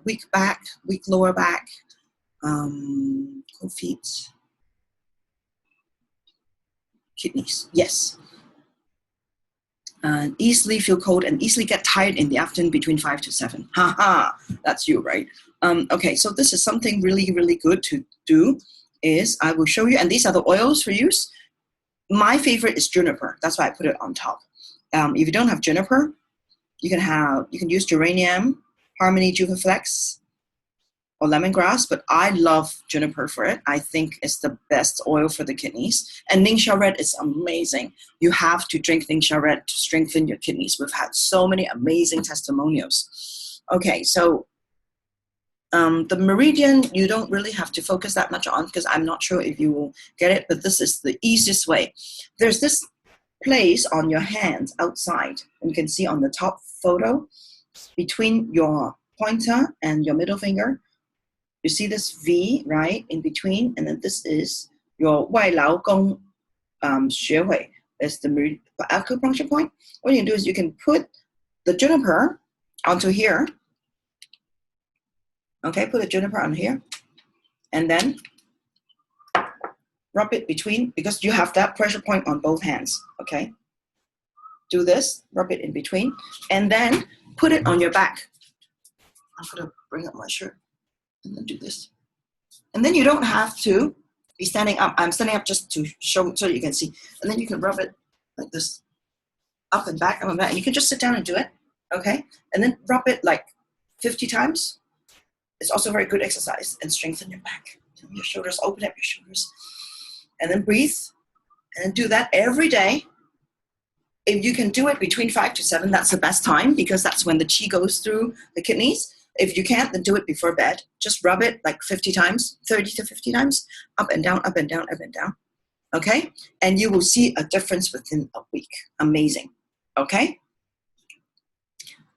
weak back, weak lower back, cold feet, kidneys, yes. Easily feel cold and easily get tired in the afternoon between 5 to 7. Haha, that's you, right? Okay, so this is something really, really good to do, is I will show you, and these are the oils for use. My favorite is juniper. That's why I put it on top. If you don't have juniper, you can use geranium, harmony, juvaflex, or lemongrass, but I love juniper for it. I think it's the best oil for the kidneys. And Ningxia Red is amazing. You have to drink Ningxia Red to strengthen your kidneys. We've had so many amazing testimonials. Okay, so the Meridian, you don't really have to focus that much on, because I'm not sure if you will get it, but this is the easiest way. There's this place on your hands outside, and you can see on the top photo, between your pointer and your middle finger, you see this V, right, in between, and then this is your 外劳宫穴位. It's the acupuncture point. What you can do is you can put the juniper onto here. Okay, put the juniper on here, and then rub it between, because you have that pressure point on both hands, okay? Do this, rub it in between, and then put it on your back. I'm gonna bring up my shirt, and then do this. And then you don't have to be standing up. I'm standing up just to show, so you can see. And then you can rub it like this, up and back, and you can just sit down and do it, okay? And then rub it like 50 times. It's also a very good exercise, and strengthen your back. Your shoulders, open up your shoulders. And then breathe, and do that every day. If you can do it between 5 to 7, that's the best time, because that's when the qi goes through the kidneys. If you can't, then do it before bed. Just rub it like 50 times, 30 to 50 times, up and down, up and down, up and down. Okay? And you will see a difference within a week. Amazing. Okay?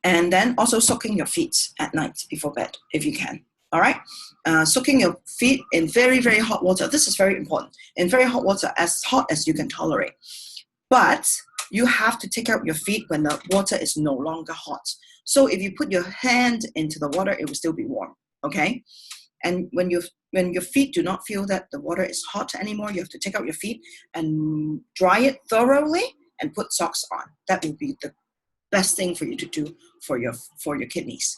And then also soaking your feet at night before bed, if you can. All right? Soaking your feet in very, very hot water. This is very important. In very hot water, as hot as you can tolerate. But you have to take out your feet when the water is no longer hot. So if you put your hand into the water, it will still be warm, okay? And when your feet do not feel that the water is hot anymore, you have to take out your feet and dry it thoroughly and put socks on. That will be the best thing for you to do for your kidneys.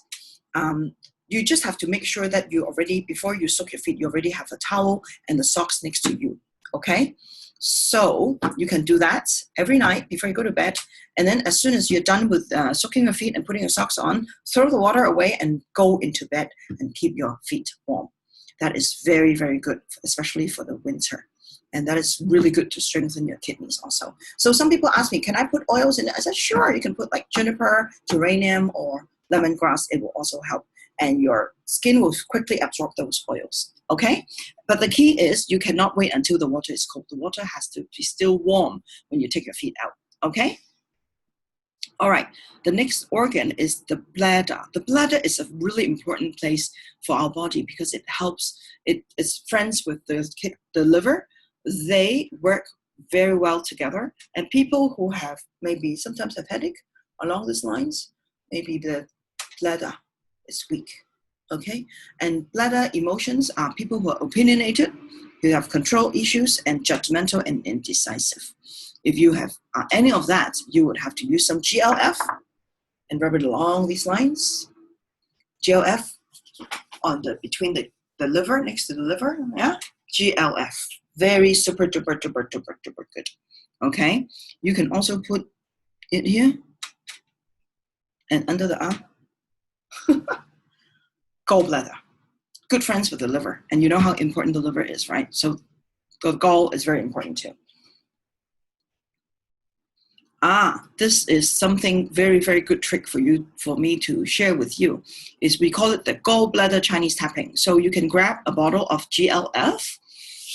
You just have to make sure that you already, before you soak your feet, you already have the towel and the socks next to you, okay? So you can do that every night before you go to bed. And then as soon as you're done with soaking your feet and putting your socks on, throw the water away and go into bed and keep your feet warm. That is very, very good, especially for the winter. And that is really good to strengthen your kidneys also. So some people ask me, can I put oils in it? I said, sure, you can put like juniper, geranium, or lemongrass. It will also help. And your skin will quickly absorb those oils, okay? But the key is you cannot wait until the water is cold. The water has to be still warm when you take your feet out, okay? All right, the next organ is the bladder. The bladder is a really important place for our body because it helps, it is friends with the liver. They work very well together. And people who have maybe sometimes have headache along these lines, maybe the bladder is weak, okay? And bladder emotions are people who are opinionated, who have control issues, and judgmental and indecisive. If you have any of that, you would have to use some GLF and rub it along these lines. GLF on between the liver, next to the liver, yeah? GLF, very super duper duper duper duper good, okay? You can also put it here and under the arm. Gallbladder. good friends with the liver, and you know how important the liver is, right? So the gall is very important too. This is something very, very good trick for me to share with you, is we call it the gallbladder Chinese tapping. So you can grab a bottle of GLF,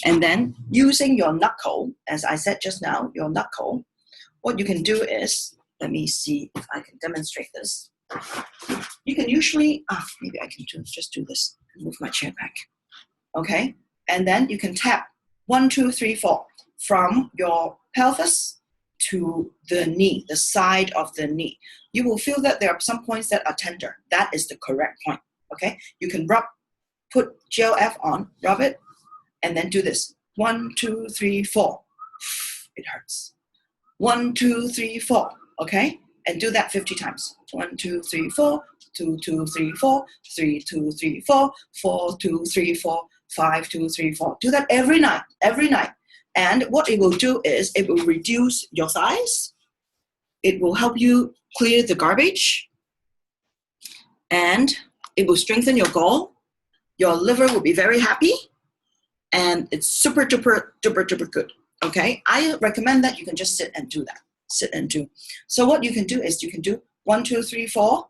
and then using your knuckle, as I said just now, your knuckle, what you can do is, let me see if I can demonstrate this. You can usually, maybe I can just do this, move my chair back. Okay, and then you can tap 1, 2, 3, 4 from your pelvis to the knee, the side of the knee. You will feel that there are some points that are tender. That is the correct point. Okay, you can put GLF on, rub it, and then do this. 1, 2, 3, 4. It hurts. 1, 2, 3, 4. Okay, and do that 50 times. 1, 2, 3, 4. 2, 2, 3, 4. 3, 2, 3, 4. 4, 2, 3, 4. 5, 2, 3, 4. Do that every night. Every night. And what it will do is it will reduce your size. It will help you clear the garbage. And it will strengthen your gall. Your liver will be very happy. And it's super, duper, duper, duper good. Okay? I recommend that you can just sit and do that. Sit and do. So what you can do is you can do 1, 2, 3, 4.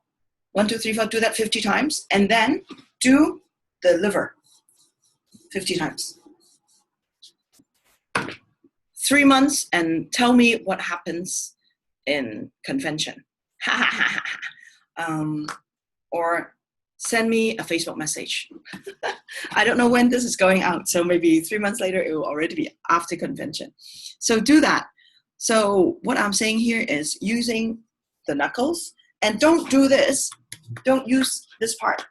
1, 2, 3, 4. Do that 50 times. And then do the liver 50 times. 3 months and tell me what happens in convention. Or send me a Facebook message. I don't know when this is going out, so maybe 3 months later it will already be after convention. So do that. So what I'm saying here is using the knuckles, and don't do this. Don't use this part,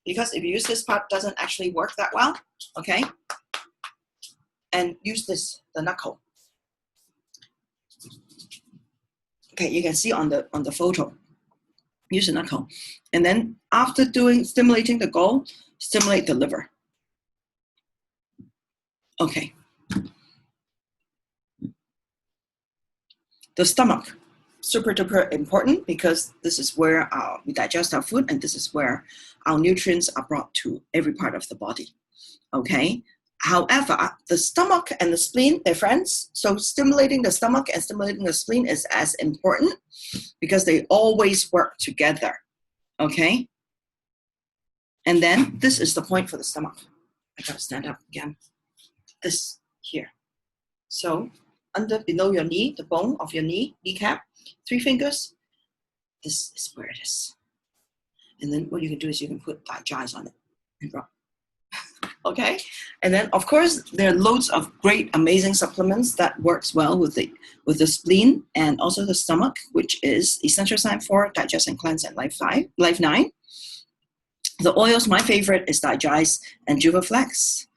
because if you use this part, it doesn't actually work that well. Okay. And use this, the knuckle. Okay, you can see on the photo. Use the knuckle. And then after stimulating the gall, stimulate the liver. Okay. The stomach, super duper important, because this is where we digest our food, and this is where our nutrients are brought to every part of the body. Okay. However, the stomach and the spleen, they're friends. So stimulating the stomach and stimulating the spleen is as important, because they always work together. Okay? And then this is the point for the stomach. I gotta stand up again. This here. So below your knee, the bone of your kneecap, 3 fingers, this is where it is. And then what you can do is you can put digest on it and rub. Okay, and then of course there are loads of great, amazing supplements that works well with the spleen and also the stomach, which is Essential Sign 4, Digest and Cleanse, and Life 9. The oils, my favorite is Digest and Juvaflex.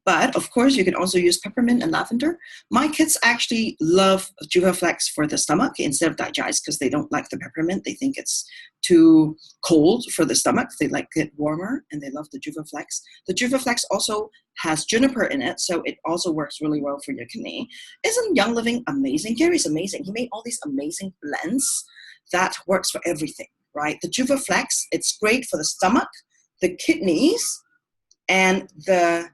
But of course, you can also use peppermint and lavender. My kids actually love Juvaflex for the stomach instead of Digest, because they don't like the peppermint. They think it's too cold for the stomach. They like it warmer, and they love the Juvaflex. The Juvaflex also has juniper in it, so it also works really well for your kidney. Isn't Young Living amazing? Gary's amazing. He made all these amazing blends that works for everything, right? The Juvaflex, it's great for the stomach, the kidneys, and the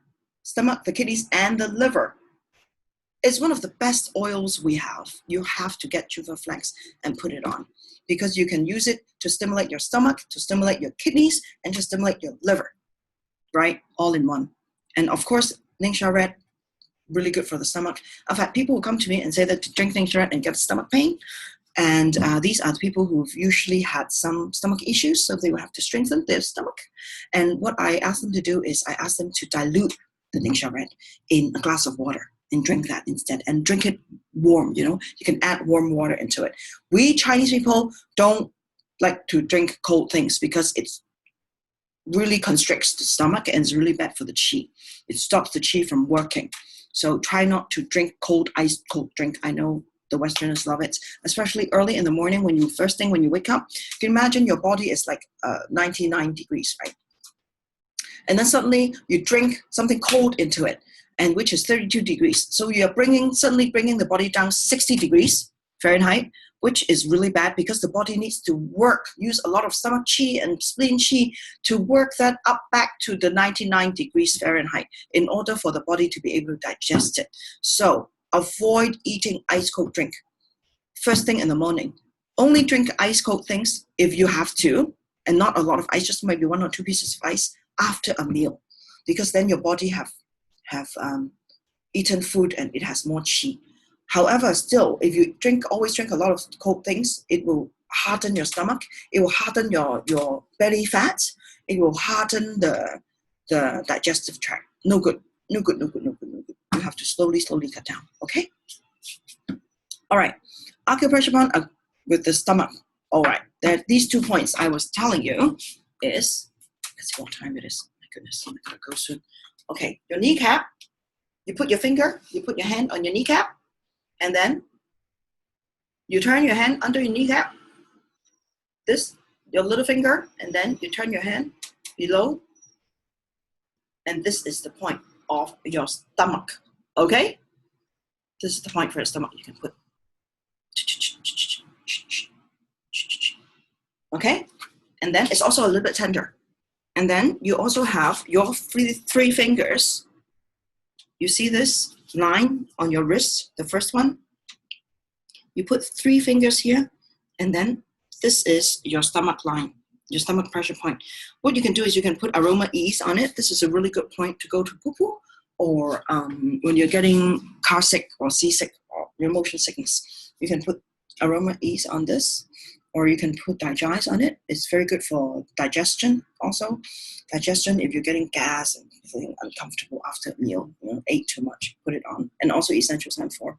kidneys, and the liver. It's one of the best oils we have. You have to get Juvaflex and put it on, because you can use it to stimulate your stomach, to stimulate your kidneys, and to stimulate your liver, right? All in one. And of course, Ningxia Red, really good for the stomach. I've had people who come to me and say that to drink Ningxia Red and get stomach pain. And these are the people who've usually had some stomach issues, so they will have to strengthen their stomach. And what I ask them to do is I ask them to dilute the Ningxia Red in a glass of water and drink that instead, and drink it warm. You can add warm water into it. We Chinese people don't like to drink cold things, because it really constricts the stomach and is really bad for the qi. It stops the qi from working. So try not to drink cold drink. I know the Westerners love it, especially early in the morning when you wake up. You can imagine your body is like 99 degrees, right? And then suddenly you drink something cold into it, and which is 32 degrees. So you're suddenly bringing the body down 60 degrees, Fahrenheit, which is really bad because the body needs to work, use a lot of stomach chi and spleen chi to work that up back to the 99 degrees Fahrenheit in order for the body to be able to digest it. So avoid eating ice cold drink first thing in the morning. Only drink ice cold things if you have to, and not a lot of ice, just maybe 1 or 2 pieces of ice after a meal, because then your body have eaten food and it has more qi. However, still, if you always drink a lot of cold things, it will harden your stomach. It will harden your belly fat. It will harden the digestive tract. No good. No good. No good. No good. No good. You have to slowly cut down. Okay. All right. Acupressure point with the stomach. All right. These 2 points I was telling you is. Let's see what time it is. My goodness, I'm gonna go soon. Okay. Your kneecap. You put your hand on your kneecap, and then you turn your hand under your kneecap, your little finger, and then you turn your hand below, and this is the point of your stomach, okay? This is the point for your stomach. You can put, okay? And then it's also a little bit tender. And then you also have your three fingers. You see this line on your wrist, the first one? You put 3 fingers here, and then this is your stomach line, your stomach pressure point. What you can do is you can put aroma ease on it. This is a really good point to go to poo-poo, or when you're getting car sick or seasick or your motion sickness. You can put aroma ease on this, or you can put digest on it. It's very good for digestion also. Digestion, if you're getting gas and feeling uncomfortable after a meal, ate too much, put it on. And also essential sign 4.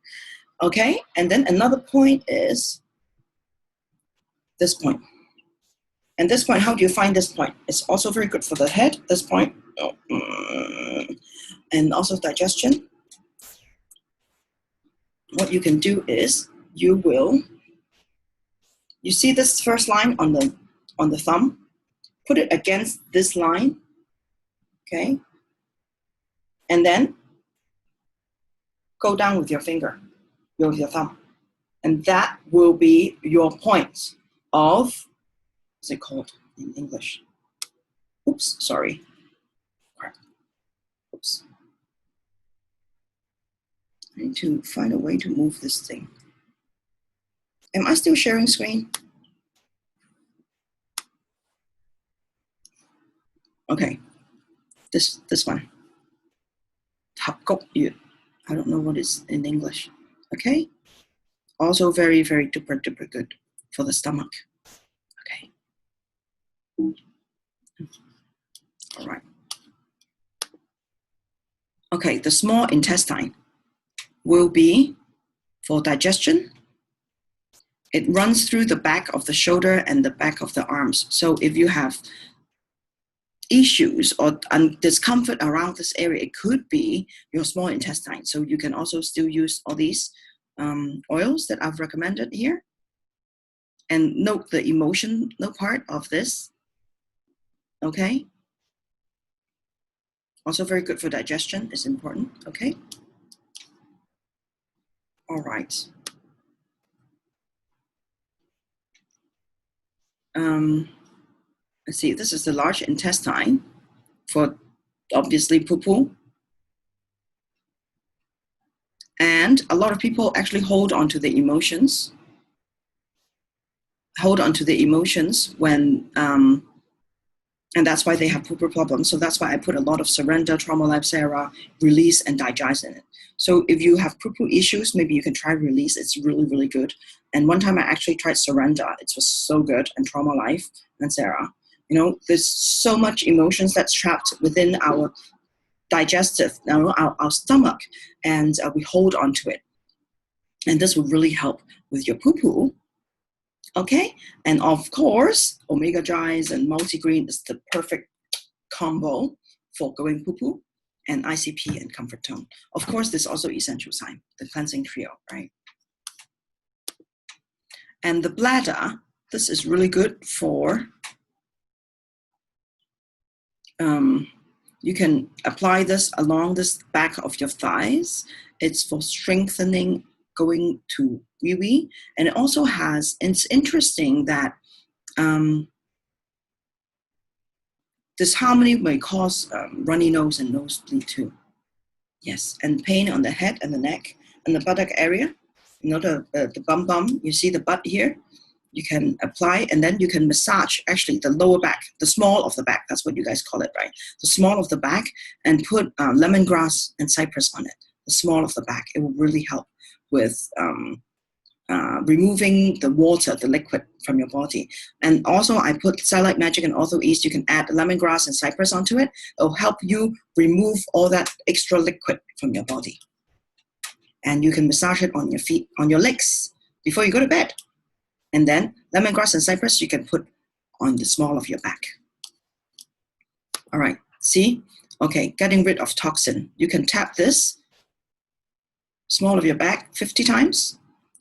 Okay, and then another point is this point. And this point, how do you find this point? It's also very good for the head, this point. And also digestion. What you can do is you see this first line on the thumb, put it against this line, okay? And then go down with your finger, with your thumb. And that will be your point of, what's it called in English? Oops, sorry. Crap. Oops. I need to find a way to move this thing. Am I still sharing screen? Okay, this one. I don't know what it's in English. Okay, also very, very duper good for the stomach. Okay. All right. Okay, the small intestine will be for digestion. It runs through the back of the shoulder and the back of the arms. So if you have issues or discomfort around this area, it could be your small intestine. So you can also still use all these oils that I've recommended here. And note the emotional part of this. Okay. Also very good for digestion, is important. Okay. All right. Let's see, this is the large intestine for obviously poo-poo. And a lot of people actually hold on to the emotions. When, and that's why they have poo-poo problems. So that's why I put a lot of surrender, trauma life, Sarah, release, and digest in it. So if you have poo-poo issues, maybe you can try release. It's really, really good. And one time I actually tried surrender. It was so good. And trauma life and Sarah. There's so much emotions that's trapped within our digestive, our stomach, and we hold on to it. And this will really help with your poo-poo. Okay, and of course, omega Giants and multigreen is the perfect combo for going poo-poo, and ICP and comfort tone. Of course, there's also essential sign, the cleansing trio, right? And the bladder, this is really good for, you can apply this along this back of your thighs. It's for strengthening, going to wee wee. And it also has, it's interesting that this harmony may cause runny nose and nosebleed too. Yes, and pain on the head and the neck and the buttock area. You know, the bum, you see the butt here? You can apply, and then you can massage actually the lower back, the small of the back. That's what you guys call it, right? The small of the back, and put lemongrass and cypress on it. The small of the back. It will really help with removing the water, the liquid from your body. And also I put Starlight Magic and Ortho East. You can add lemongrass and cypress onto it. It'll help you remove all that extra liquid from your body. And you can massage it on your feet, on your legs before you go to bed. And then lemongrass and cypress you can put on the small of your back. All right, see? Okay, getting rid of toxin. You can tap this small of your back 50 times.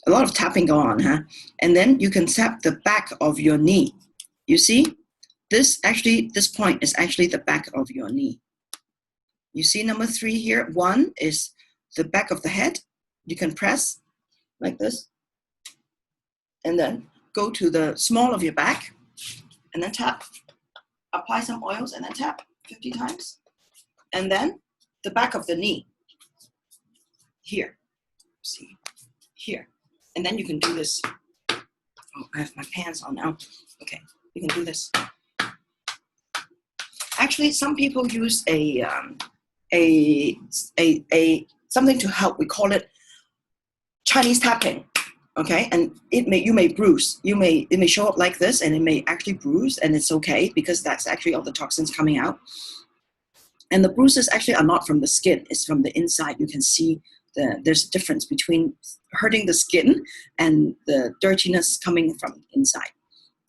A lot of tapping going on, huh? And then you can tap the back of your knee. You see? This point is actually the back of your knee. You see number 3 here? 1 is the back of the head. You can press like this. And then go to the small of your back. And then tap. Apply some oils and then tap 50 times. And then the back of the knee. Here. See? Here. And then you can do this. Oh, I have my pants on now. Okay, you can do this. Actually, some people use something to help. We call it Chinese tapping. Okay, and you may bruise. It may show up like this, and it may actually bruise, and it's okay because that's actually all the toxins coming out. And the bruises actually are not from the skin; it's from the inside. You can see there's a difference between hurting the skin and the dirtiness coming from inside.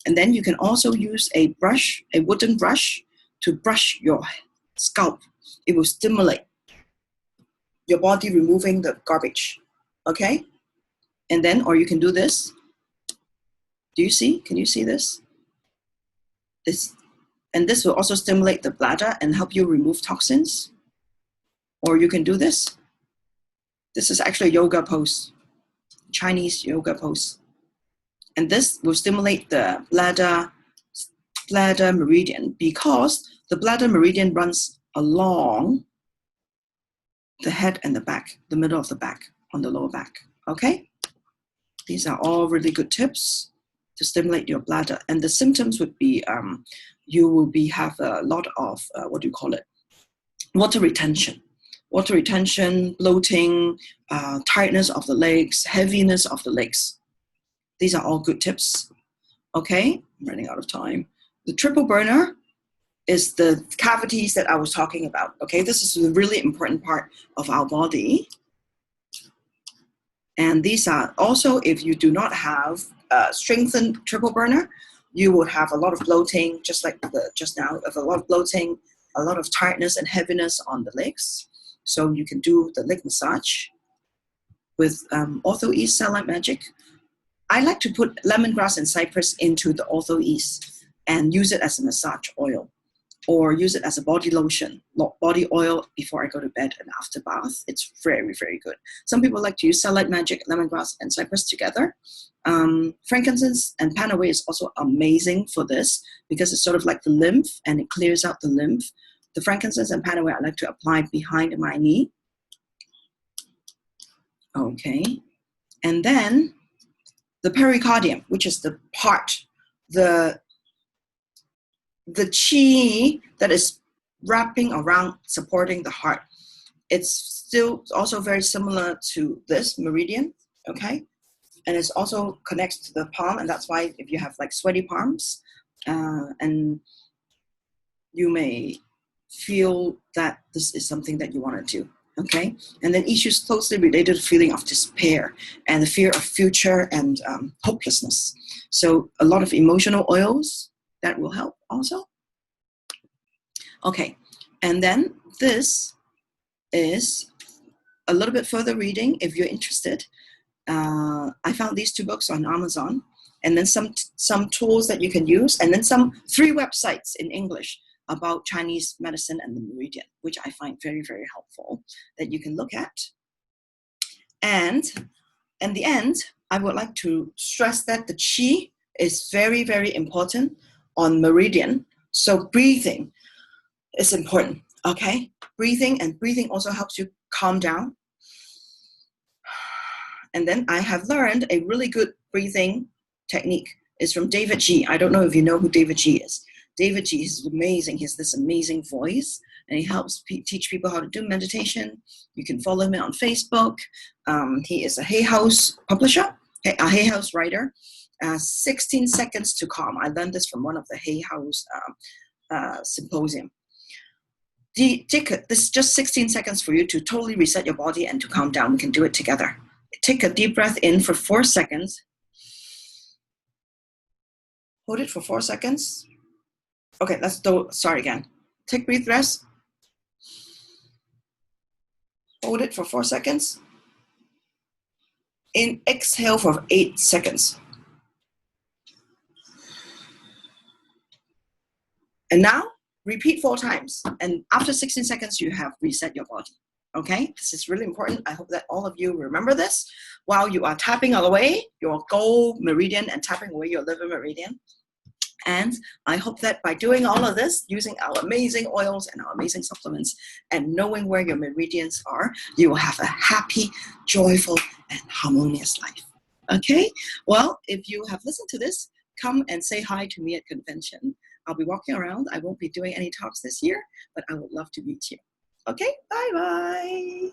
And then you can also use a brush, a wooden brush, to brush your scalp. It will stimulate your body removing the garbage. Okay? And then, or you can do this. Do you see? Can you see this? And this will also stimulate the bladder and help you remove toxins. Or you can do this. This is actually a yoga pose, Chinese yoga pose. And this will stimulate the bladder meridian because the bladder meridian runs along the head and the back, the middle of the back, on the lower back, okay? These are all really good tips to stimulate your bladder. And the symptoms would be, you will have a lot of, water retention. Water retention, bloating, tightness of the legs, heaviness of the legs. These are all good tips. Okay, I'm running out of time. The triple burner is the cavities that I was talking about. Okay, this is a really important part of our body. And these are also, if you do not have strengthened triple burner, you would have a lot of bloating, just like just now, a lot of bloating, a lot of tightness and heaviness on the legs. So you can do the leg massage with Ortho East Starlight Magic. I like to put lemongrass and cypress into the Ortho East and use it as a massage oil, or use it as a body lotion, body oil before I go to bed and after bath. It's very, very good. Some people like to use Starlight Magic, lemongrass, and cypress together. Frankincense and panaway is also amazing for this because it's sort of like the lymph and it clears out the lymph. The frankincense and panaway I like to apply behind my knee. Okay. And then the pericardium, which is the part, the chi that is wrapping around supporting the heart. It's still also very similar to this meridian, okay? And it also connects to the palm, and that's why if you have like sweaty palms, and you may feel that this is something that you want to do, okay? And then issues closely related to feeling of despair and the fear of future and hopelessness. So a lot of emotional oils, that will help also. Okay, and then this is a little bit further reading if you're interested. I found these 2 books on Amazon, and then some tools that you can use, and then 3 websites in English about Chinese medicine and the meridian, which I find very, very helpful that you can look at. And in the end, I would like to stress that the qi is very, very important on meridian. So breathing is important, okay? Breathing, and breathing also helps you calm down. And then I have learned a really good breathing technique. It's from David G. I don't know if you know who David G is. David G is amazing. He has this amazing voice, and he helps teach people how to do meditation. You can follow him on Facebook. He is a Hay House publisher, a Hay House writer. 16 seconds to calm. I learned this from one of the Hay House symposium. This is just 16 seconds for you to totally reset your body and to calm down. We can do it together. Take a deep breath in for 4 seconds. Hold it for 4 seconds. Okay, let's start again. Take deep breaths. Hold it for 4 seconds. Exhale for 8 seconds. And now, repeat 4 times. And after 16 seconds, you have reset your body. Okay, this is really important. I hope that all of you remember this while you are tapping away your gold meridian and tapping away your liver meridian. And I hope that by doing all of this, using our amazing oils and our amazing supplements and knowing where your meridians are, you will have a happy, joyful, and harmonious life. Okay, well, if you have listened to this, come and say hi to me at convention. I'll be walking around. I won't be doing any talks this year, but I would love to meet you. Okay, bye-bye.